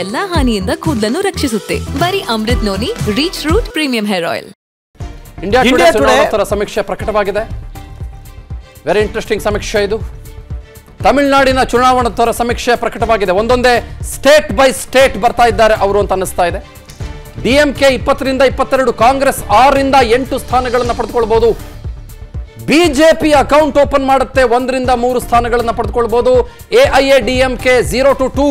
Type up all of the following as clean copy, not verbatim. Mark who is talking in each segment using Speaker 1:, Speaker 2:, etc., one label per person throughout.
Speaker 1: ಎಲ್ಲಾ ಹಾನಿಯಿಂದ ಕೂದಲನ್ನು ರಕ್ಷಿಸುತ್ತೆ. ಬರೀ Amrit noni reach root premium hair oil.
Speaker 2: India today ಸಮೀಕ್ಷೆ ಪ್ರಕಟವಾಗಿದೆ. ವೆರಿ ಇಂಟ್ರೆಸ್ಟಿಂಗ್ ಸಮೀಕ್ಷೆ ಇದು. ತಮಿಳುನಾಡಿನ ಚುನಾವಣೋತ್ತರ ಸಮೀಕ್ಷೆ ಪ್ರಕಟವಾಗಿದೆ. ಒಂದೊಂದೇ ಸ್ಟೇಟ್ ಬೈ ಸ್ಟೇಟ್ ಬರ್ತಾ ಇದ್ದಾರೆ ಅವರು ಅಂತ ಅನ್ನಿಸ್ತಾ ಇದೆ. ಡಿಎಂಕೆ 20ರಿಂದ 22, ಕಾಂಗ್ರೆಸ್ 6ರಿಂದ 8 ಸ್ಥಾನಗಳನ್ನು ಪಡೆದುಕೊಳ್ಳಬಹುದು. ಬಿಜೆಪಿ ಅಕೌಂಟ್ ಓಪನ್ ಮಾಡುತ್ತೆ, 1ರಿಂದ 3 ಸ್ಥಾನಗಳನ್ನು ಪಡೆದುಕೊಳ್ಳಬಹುದು. AIADMK 0 to 2.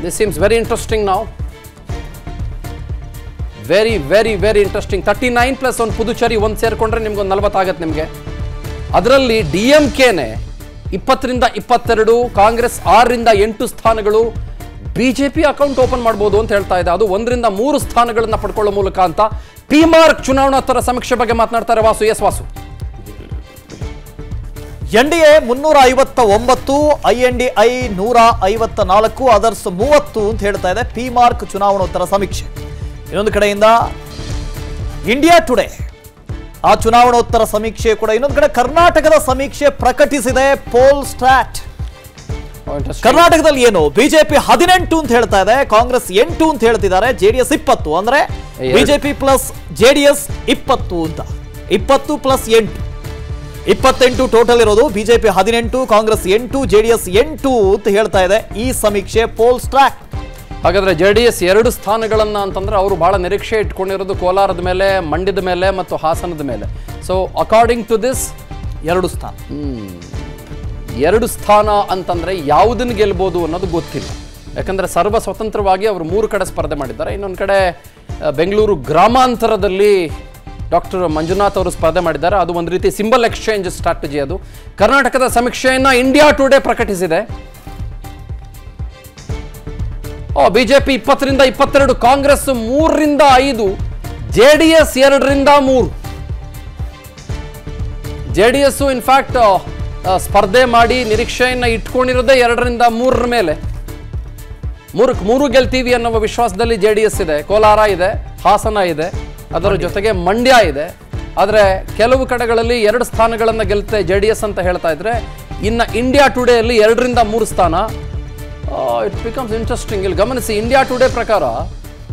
Speaker 2: This seems very interesting now. Very very very interesting. 39 plus 1 Puducherry 1 ಸೇರ್ಕೊಂಡ್ರೆ ನಿಮ್ಗೊಂದು 40 ಆಗತ್ತೆ ನಿಮಗೆ. ಅದರಲ್ಲಿ ಡಿಎಂಕೆನೆ 20ರಿಂದ 22, ಕಾಂಗ್ರೆಸ್ 6ರಿಂದ 8 ಸ್ಥಾನಗಳು. ಬಿಜೆಪಿ ಅಕೌಂಟ್ ಓಪನ್ ಮಾಡಬಹುದು ಅಂತ ಹೇಳ್ತಾ ಇದೆ. ಅದು 1ರಿಂದ 3 ಸ್ಥಾನಗಳನ್ನು ಪಡ್ಕೊಳ್ಳೋ ಮೂಲಕ ಅಂತ ಪಿಮಾರ್ಕ್ ಚುನಾವಣೋತ್ತರ ಸಮೀಕ್ಷೆ ಬಗ್ಗೆ ಮಾತನಾಡ್ತಾರೆ Vasu. Yes Vasu.
Speaker 3: NDA 359, INDI 154, others 30 ಅಂತ ಹೇಳ್ತಾ ಇದೆ ಪಿಮಾರ್ಕ್ ಚುನಾವಣೋತ್ತರ ಸಮೀಕ್ಷೆ. ಇನ್ನೊಂದು ಕಡೆಯಿಂದ ಇಂಡಿಯಾ ಟುಡೇ ಆ ಚುನಾವಣೋತ್ತರ ಸಮೀಕ್ಷೆ ಕೂಡ. ಇನ್ನೊಂದು ಕಡೆ ಕರ್ನಾಟಕದ ಸಮೀಕ್ಷೆ ಪ್ರಕಟಿಸಿದೆ ಪೋಲ್ ಸ್ಟಾಟ್. ಕರ್ನಾಟಕದಲ್ಲಿ ಏನು ಬಿಜೆಪಿ 18 ಅಂತ ಹೇಳ್ತಾ ಇದೆ, ಕಾಂಗ್ರೆಸ್ 8 ಅಂತ ಹೇಳ್ತಿದ್ದಾರೆ, ಜೆಡಿಎಸ್ 20. ಅಂದ್ರೆ ಬಿಜೆಪಿ ಪ್ಲಸ್ ಜೆಡಿಎಸ್ 20 ಅಂತ. 20 ಪ್ಲಸ್ 8 28 ಟೋಟಲ್ ಇರೋದು. ಬಿಜೆಪಿ 18, ಕಾಂಗ್ರೆಸ್ 8, ಜೆಡಿಎಸ್ 8 ಅಂತ ಹೇಳ್ತಾ ಇದೆ ಈ ಸಮೀಕ್ಷೆ ಪೋಲ್ ಸ್ಟಾಟ್.
Speaker 2: ಹಾಗಾದ್ರೆ ಜೆಡಿಎಸ್ 2 ಸ್ಥಾನಗಳನ್ನ ಅಂತಂದ್ರೆ ಅವರು ಬಹಳ ನಿರೀಕ್ಷೆ ಇಟ್ಕೊಂಡಿರೋದು ಕೋಲಾರದ ಮೇಲೆ, ಮಂಡ್ಯದ ಮೇಲೆ ಮತ್ತು ಹಾಸನದ ಮೇಲೆ. ಸೊ ಅಕಾರ್ಡಿಂಗ್ ಟು ದಿಸ್
Speaker 3: 2 ಸ್ಥಾನ.
Speaker 2: 2 ಸ್ಥಾನ ಅಂತಂದ್ರೆ ಯಾವುದನ್ನು ಗೆಲ್ಬೋದು ಅನ್ನೋದು ಗೊತ್ತಿಲ್ಲ. ಯಾಕಂದ್ರೆ ಸರ್ವ ಸ್ವತಂತ್ರವಾಗಿ ಅವರು 3 ಕಡೆ ಸ್ಪರ್ಧೆ ಮಾಡಿದ್ದಾರೆ. ಇನ್ನೊಂದು ಕಡೆ ಬೆಂಗಳೂರು ಗ್ರಾಮಾಂತರದಲ್ಲಿ ಡಾಕ್ಟರ್ ಮಂಜುನಾಥ್ ಅವರು ಸ್ಪರ್ಧೆ ಮಾಡಿದ್ದಾರೆ. ಅದು ಒಂದು ರೀತಿ ಸಿಂಬಲ್ ಎಕ್ಸ್ಚೇಂಜ್ ಸ್ಟ್ರಾಟಜಿ. ಅದು ಕರ್ನಾಟಕದ ಸಮೀಕ್ಷೆಯನ್ನ ಇಂಡಿಯಾ ಟುಡೇ ಪ್ರಕಟಿಸಿದೆ. ಬಿಜೆಪಿ 20ರಿಂದ 22, ಕಾಂಗ್ರೆಸ್ 3ರಿಂದ 5, ಜೆಡಿಎಸ್ 2ರಿಂದ 3. ಜೆಡಿಎಸ್ ಇನ್ಫ್ಯಾಕ್ಟ್ ಸ್ಪರ್ಧೆ ಮಾಡಿ ನಿರೀಕ್ಷೆಯನ್ನ ಇಟ್ಕೊಂಡಿರೋದೇ 2ರಿಂದ 3 ಮೇಲೆ. 3 ಗೆಲ್ತೀವಿ ಅನ್ನುವ ವಿಶ್ವಾಸದಲ್ಲಿ ಜೆಡಿಎಸ್ ಇದೆ. ಕೋಲಾರ ಇದೆ, ಹಾಸನ ಇದೆ, ಅದರ ಜೊತೆಗೆ ಮಂಡ್ಯ ಇದೆ. ಆದರೆ ಕೆಲವು ಕಡೆಗಳಲ್ಲಿ 2 ಸ್ಥಾನಗಳನ್ನು ಗೆಲ್ಲುತ್ತೆ ಜೆಡಿಎಸ್ ಅಂತ ಹೇಳ್ತಾ ಇದ್ರೆ, ಇನ್ನು ಇಂಡಿಯಾ ಟುಡೇಯಲ್ಲಿ 2ರಿಂದ 3 ಸ್ಥಾನ. It becomes interesting. ಇಲ್ಲಿ ಗಮನಿಸಿ, ಇಂಡಿಯಾ ಟುಡೇ ಪ್ರಕಾರ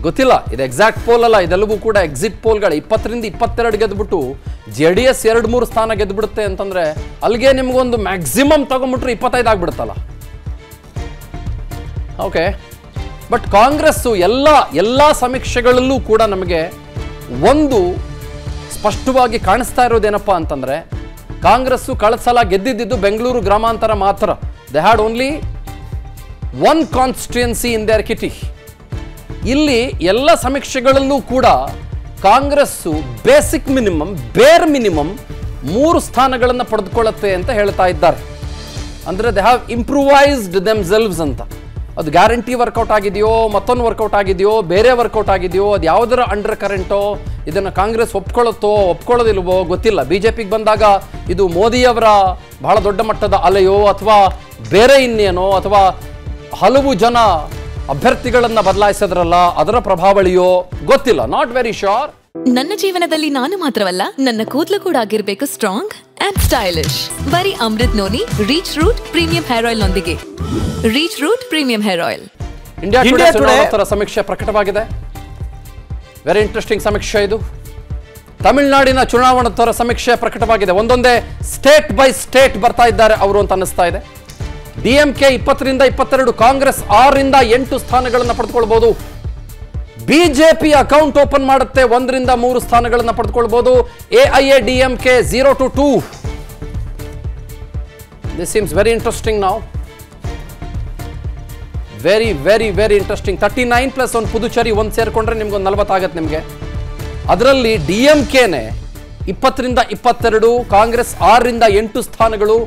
Speaker 2: ಗೊತ್ತಿಲ್ಲ, ಇದು ಎಕ್ಸಾಕ್ಟ್ ಪೋಲ್ ಅಲ್ಲ, ಇದೆಲ್ಲವೂ ಕೂಡ ಎಕ್ಸಿಟ್ ಪೋಲ್ಗಳು. 20ರಿಂದ 22 ಗೆದ್ದುಬಿಟ್ಟು ಜೆಡಿಎಸ್ 2-3 ಸ್ಥಾನ ಗೆದ್ದುಬಿಡುತ್ತೆ ಅಂತಂದ್ರೆ ಅಲ್ಲಿಗೆ ನಿಮ್ಗೊಂದು ಮ್ಯಾಕ್ಸಿಮಮ್ ತಗೊಂಡ್ಬಿಟ್ರೆ 25 ಆಗ್ಬಿಡುತ್ತಲ್ಲ. ಓಕೆ, ಬಟ್ ಕಾಂಗ್ರೆಸ್ಸು ಎಲ್ಲ ಸಮೀಕ್ಷೆಗಳಲ್ಲೂ ಕೂಡ ನಮಗೆ ಒಂದು ಸ್ಪಷ್ಟವಾಗಿ ಕಾಣಿಸ್ತಾ ಇರೋದೇನಪ್ಪ ಅಂತಂದ್ರೆ, ಕಾಂಗ್ರೆಸ್ಸು ಕಳೆದ ಸಲ ಗೆದ್ದಿದ್ದು ಬೆಂಗಳೂರು ಗ್ರಾಮಾಂತರ ಮಾತ್ರ. They had only 1 constituency in their kitty. ಇಲ್ಲಿ ಎಲ್ಲ ಸಮೀಕ್ಷೆಗಳಲ್ಲೂ ಕೂಡ Congress basic minimum, bare minimum 3 ಸ್ಥಾನಗಳನ್ನು ಪಡೆದುಕೊಳ್ಳುತ್ತೆ ಅಂತ ಹೇಳ್ತಾ ಇದ್ದಾರೆ. ಅಂದರೆ ದೇ ಹ್ಯಾವ್ ಇಂಪ್ರೂವೈಸ್ಡ್ ದೆಮ್ಸೆಲ್ವ್ಸ್ ಅಂತ. ಅದು ಗ್ಯಾರಂಟಿ ವರ್ಕೌಟ್ ಆಗಿದೆಯೋ, ಮತ್ತೊಂದು ವರ್ಕೌಟ್ ಆಗಿದೆಯೋ, ಬೇರೆ ವರ್ಕೌಟ್ ಆಗಿದೆಯೋ, ಅದು ಯಾವುದರ ಅಂಡರ್ ಕರೆಂಟೋ, ಇದನ್ನು ಕಾಂಗ್ರೆಸ್ ಒಪ್ಕೊಳ್ಳೋದಿಲ್ವೋ ಗೊತ್ತಿಲ್ಲ. ಬಿಜೆಪಿಗೆ ಬಂದಾಗ ಇದು ಮೋದಿಯವರ ಬಹಳ ದೊಡ್ಡ ಮಟ್ಟದ ಅಲೆಯೋ ಅಥವಾ ಬೇರೆ ಇನ್ನೇನೋ, ಅಥವಾ ಹಲವು ಜನ ಅಭ್ಯರ್ಥಿಗಳನ್ನ ಬದಲಾಯಿಸಿದ್ರಲ್ಲ ಅದರ ಪ್ರಭಾವಳಿಯೋ ಗೊತ್ತಿಲ್ಲ. Not very sure.
Speaker 1: ನನ್ನ ಜೀವನದಲ್ಲಿ ನಾನು ಮಾತ್ರವಲ್ಲ, ನನ್ನ ಕೂದಲು ಕೂಡ ಆಗಿರ್ಬೇಕು ಸ್ಟ್ರಾಂಗ್ ಅಂಡ್ ಸ್ಟೈಲಿಶ್. ಬರೀ Amrit noni reach root premium hair oil ನೊಂದಿಗೆ. Reach root premium hair oil.
Speaker 2: India today ಸಮೀಕ್ಷೆ ಪ್ರಕಟವಾಗಿದೆ. ವೆರಿ ಇಂಟ್ರೆಸ್ಟಿಂಗ್ ಸಮೀಕ್ಷೆ ಇದು. ತಮಿಳುನಾಡಿನ ಚುನಾವಣೋತ್ತರ ಸಮೀಕ್ಷೆ ಪ್ರಕಟವಾಗಿದೆ. ಒಂದೊಂದೇ ಸ್ಟೇಟ್ ಬೈ ಸ್ಟೇಟ್ ಬರ್ತಾ ಇದ್ದಾರೆ ಅವರು ಅಂತ ಅನ್ನಿಸ್ತಾ ಇದೆ. ಡಿಎಂಕೆ 20ರಿಂದ 22, ಕಾಂಗ್ರೆಸ್ 6ರಿಂದ 8 ಸ್ಥಾನಗಳನ್ನು ಪಡೆದುಕೊಳ್ಳಬಹುದು. ಬಿಜೆಪಿ ಅಕೌಂಟ್ ಓಪನ್ ಮಾಡುತ್ತೆ, 1ರಿಂದ 3 ಸ್ಥಾನಗಳನ್ನು ಪಡೆದುಕೊಳ್ಳಬಹುದು. AIADMK 0 to 2. This seems very interesting now. Very very very interesting. 39 plus 1 Puducherry 1 ಸೇರ್ಕೊಂಡ್ರೆ ನಿಮ್ಗೊಂದು 40 ಆಗತ್ತೆ ನಿಮಗೆ. ಅದರಲ್ಲಿ ಡಿಎಂಕೆನೆ 20ರಿಂದ 22, ಕಾಂಗ್ರೆಸ್ 6ರಿಂದ 8 ಸ್ಥಾನಗಳು.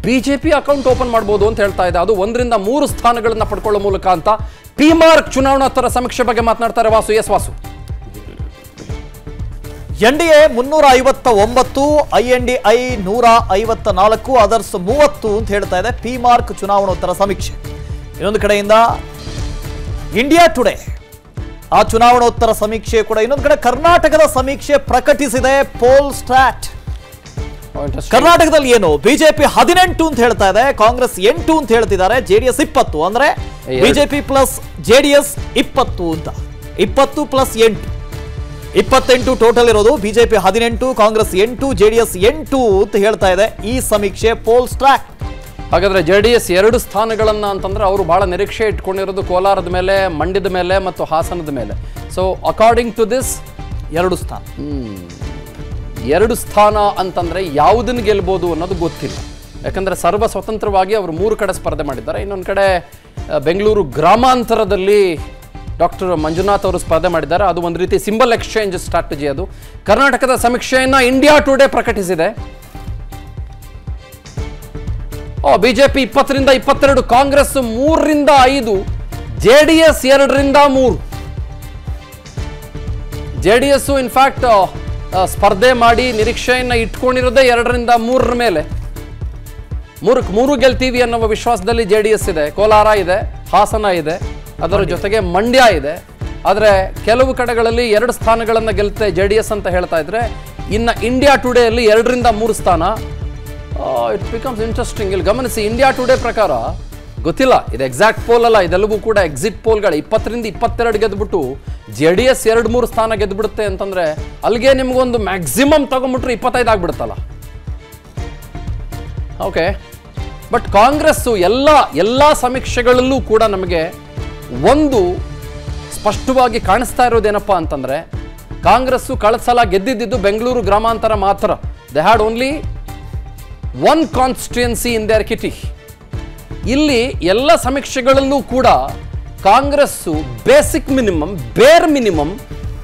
Speaker 2: ಬಿಜೆಪಿ ಅಕೌಂಟ್ ಓಪನ್ ಮಾಡಬಹುದು ಅಂತ ಹೇಳ್ತಾ ಇದೆ. ಅದು 1ರಿಂದ 3 ಸ್ಥಾನಗಳನ್ನು ಪಡ್ಕೊಳ್ಳೋ ಮೂಲಕ ಅಂತ ಪಿಮಾರ್ಕ್ ಚುನಾವಣೋತ್ತರ ಸಮೀಕ್ಷೆ ಬಗ್ಗೆ ಮಾತನಾಡ್ತಾರೆ Vasu. Yes Vasu.
Speaker 3: NDA 359, INDI 154, others 30 ಅಂತ ಹೇಳ್ತಾ ಇದೆ ಪಿಮಾರ್ಕ್ ಚುನಾವಣೋತ್ತರ ಸಮೀಕ್ಷೆ. ಇನ್ನೊಂದು ಕಡೆಯಿಂದ ಇಂಡಿಯಾ ಟುಡೇ ಆ ಚುನಾವಣೋತ್ತರ ಸಮೀಕ್ಷೆ ಕೂಡ. ಇನ್ನೊಂದು ಕಡೆ ಕರ್ನಾಟಕದ ಸಮೀಕ್ಷೆ ಪ್ರಕಟಿಸಿದೆ ಪೋಲ್ ಸ್ಟಾಟ್. ಕರ್ನಾಟಕದಲ್ಲಿ ಏನು ಬಿಜೆಪಿ 18 ಅಂತ ಹೇಳ್ತಾ ಇದೆ, ಕಾಂಗ್ರೆಸ್ 8 ಅಂತ ಹೇಳ್ತಿದ್ದಾರೆ, ಜೆಡಿಎಸ್ 20. ಅಂದ್ರೆ ಬಿಜೆಪಿ ಪ್ಲಸ್ ಜೆಡಿಎಸ್ 20 ಅಂತ, 20 ಪ್ಲಸ್ 8 28 ಟೋಟಲ್ ಇರೋದು. ಬಿಜೆಪಿ 18, ಕಾಂಗ್ರೆಸ್ 8, ಜೆಡಿಎಸ್ 8 ಅಂತ ಹೇಳ್ತಾ ಇದೆ ಈ ಸಮೀಕ್ಷೆ ಪೋಲ್ಸ್ ಟ್ರ್ಯಾಕ್.
Speaker 2: ಹಾಗಾದ್ರೆ ಜೆಡಿಎಸ್ 2 ಸ್ಥಾನಗಳನ್ನ ಅಂತಂದ್ರೆ ಅವರು ಬಹಳ ನಿರೀಕ್ಷೆ ಇಟ್ಕೊಂಡಿರೋದು ಕೋಲಾರದ ಮೇಲೆ, ಮಂಡ್ಯದ ಮೇಲೆ ಮತ್ತು ಹಾಸನದ ಮೇಲೆ. ಸೊ ಅಕಾರ್ಡಿಂಗ್ ಟು ದಿಸ್
Speaker 3: 2 ಸ್ಥಾನ.
Speaker 2: 2 ಸ್ಥಾನ ಅಂತಂದ್ರೆ ಯಾವುದನ್ನು ಗೆಲ್ಬೋದು ಅನ್ನೋದು ಗೊತ್ತಿಲ್ಲ. ಯಾಕಂದ್ರೆ ಸರ್ವ ಸ್ವತಂತ್ರವಾಗಿ ಅವರು 3 ಕಡೆ ಸ್ಪರ್ಧೆ ಮಾಡಿದ್ದಾರೆ. ಇನ್ನೊಂದು ಕಡೆ ಬೆಂಗಳೂರು ಗ್ರಾಮಾಂತರದಲ್ಲಿ ಡಾಕ್ಟರ್ ಮಂಜುನಾಥ್ ಅವರು ಸ್ಪರ್ಧೆ ಮಾಡಿದ್ದಾರೆ. ಅದು ಒಂದು ರೀತಿ ಸಿಂಬಲ್ ಎಕ್ಸ್ಚೇಂಜ್ ಸ್ಟ್ರಾಟಜಿ. ಅದು ಕರ್ನಾಟಕದ ಸಮೀಕ್ಷೆಯನ್ನ ಇಂಡಿಯಾ ಟುಡೇ ಪ್ರಕಟಿಸಿದೆ. ಬಿಜೆಪಿ 20 ರಿಂದ 22, ಕಾಂಗ್ರೆಸ್ 3 ರಿಂದ 5, ಜೆಡಿಎಸ್ 2 ರಿಂದ 3. ಜೆಡಿಎಸ್ ಇನ್ಫ್ಯಾಕ್ಟ್ ಸ್ಪರ್ಧೆ ಮಾಡಿ ನಿರೀಕ್ಷೆಯನ್ನ ಇಟ್ಕೊಂಡಿರೋದೇ 2 ರಿಂದ 3 ಮೇಲೆ. 3 ಗೆಲ್ತೀವಿ ಅನ್ನುವ ವಿಶ್ವಾಸದಲ್ಲಿ ಜೆಡಿಎಸ್ ಇದೆ. ಕೋಲಾರ ಇದೆ, ಹಾಸನ ಇದೆ, ಅದರ ಜೊತೆಗೆ ಮಂಡ್ಯ ಇದೆ. ಆದರೆ ಕೆಲವು ಕಡೆಗಳಲ್ಲಿ 2 ಸ್ಥಾನಗಳನ್ನು ಗೆಲ್ಲುತ್ತೆ ಜೆಡಿಎಸ್ ಅಂತ ಹೇಳ್ತಾ ಇದ್ರೆ, ಇನ್ನು ಇಂಡಿಯಾ ಟುಡೇ ಅಲ್ಲಿ 2 ರಿಂದ 3 ಸ್ಥಾನ. It becomes interesting. ಇಲ್ಲಿ ಗಮನಿಸಿ, ಇಂಡಿಯಾ ಟುಡೇ ಪ್ರಕಾರ ಗೊತ್ತಿಲ್ಲ, ಇದು ಎಕ್ಸಾಕ್ಟ್ ಪೋಲ್ ಅಲ್ಲ, ಇದೆಲ್ಲವೂ ಕೂಡ ಎಕ್ಸಿಟ್ ಪೋಲ್ಗಳು. 20 ರಿಂದ 22 ಗೆದ್ಬಿಟ್ಟು ಜೆಡಿಎಸ್ 2-3 ಸ್ಥಾನ ಗೆದ್ಬಿಡುತ್ತೆ ಅಂತಂದ್ರೆ ಅಲ್ಲಿಗೆ ನಿಮ್ಗೊಂದು ಮ್ಯಾಕ್ಸಿಮಮ್ ತಗೊಂಡ್ಬಿಟ್ರೆ 25 ಆಗ್ಬಿಡುತ್ತಲ್ಲ. ಓಕೆ, ಬಟ್ ಕಾಂಗ್ರೆಸ್ ಎಲ್ಲ ಸಮೀಕ್ಷೆಗಳಲ್ಲೂ ಕೂಡ ನಮಗೆ ಒಂದು ಸ್ಪಷ್ಟವಾಗಿ ಕಾಣಿಸ್ತಾ ಇರೋದೇನಪ್ಪ ಅಂತಂದ್ರೆ, ಕಾಂಗ್ರೆಸ್ಸು ಕಳೆದ ಸಲ ಗೆದ್ದಿದ್ದು ಬೆಂಗಳೂರು ಗ್ರಾಮಾಂತರ ಮಾತ್ರ. They had only 1 constituency in their kitty. ಇಲ್ಲಿ ಎಲ್ಲ ಸಮೀಕ್ಷೆಗಳಲ್ಲೂ ಕೂಡ ಕಾಂಗ್ರೆಸ್ಸು ಬೇರ್ ಮಿನಿಮಮ್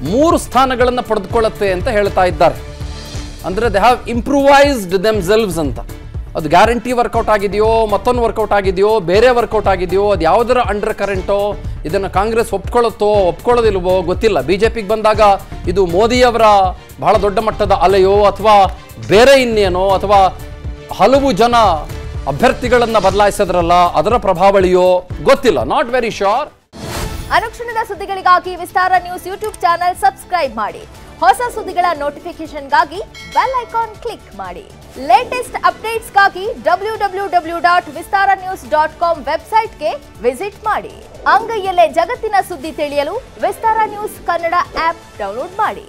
Speaker 2: 3 ಸ್ಥಾನಗಳನ್ನು ಪಡೆದುಕೊಳ್ಳುತ್ತೆ ಅಂತ ಹೇಳ್ತಾ ಇದ್ದಾರೆ. ಅಂದರೆ ದೇ ಹ್ಯಾವ್ ಇಂಪ್ರೂವೈಸ್ಡ್ ದೆಮ್ಸೆಲ್ವ್ಸ್ ಅಂತ. ಅದು ಗ್ಯಾರಂಟಿ ವರ್ಕೌಟ್ ಆಗಿದೆಯೋ, ಮತ್ತೊಂದು ವರ್ಕೌಟ್ ಆಗಿದೆಯೋ, ಬೇರೆ ವರ್ಕೌಟ್ ಆಗಿದೆಯೋ, ಅದು ಯಾವುದರ ಅಂಡರ್ ಕರೆಂಟೋ, ಇದನ್ನು ಕಾಂಗ್ರೆಸ್ ಒಪ್ಕೊಳ್ಳೋದಿಲ್ವೋ ಗೊತ್ತಿಲ್ಲ. ಬಿಜೆಪಿಗೆ ಬಂದಾಗ ಇದು ಮೋದಿಯವರ ಬಹಳ ದೊಡ್ಡ ಮಟ್ಟದ ಅಲೆಯೋ ಅಥವಾ ಬೇರೆ ಇನ್ನೇನೋ, ಅಥವಾ ಹಲವು ಜನ ಅಭ್ಯರ್ಥಿಗಳನ್ನ ಬದಲಾಯಿಸಿದ್ರಲ್ಲ ಅದರ ಪ್ರಭಾವಳಿಯೋ ಗೊತ್ತಿಲ್ಲ. Not very sure.
Speaker 4: ಅನುಕ್ಷಣದ ಸುದ್ದಿಗಳಿಗಾಗಿ ವಿಸ್ತಾರ ನ್ಯೂಸ್ ಯೂಟ್ಯೂಬ್ ಚಾನೆಲ್ ಸಬ್ಸ್ಕ್ರೈಬ್ ಮಾಡಿ. ಹೊಸ ಸುದ್ದಿಗಳ ನೋಟಿಫಿಕೇಶನ್ಗಾಗಿ ಬೆಲ್ ಐಕಾನ್ ಕ್ಲಿಕ್ ಮಾಡಿ. ಲೇಟೆಸ್ಟ್ ಅಪ್ಡೇಟ್ಸ್ಗಾಗಿ www.vistaranews.com ವೆಬ್ಸೈಟ್ಗೆ ವಿಸಿಟ್ ಮಾಡಿ. ಅಂಗೈಯಲ್ಲೇ ಜಗತ್ತಿನ ಸುದ್ದಿ ತಿಳಿಯಲು ವಿಸ್ತಾರ ನ್ಯೂಸ್ ಕನ್ನಡ ಆಪ್ ಡೌನ್ಲೋಡ್ ಮಾಡಿ.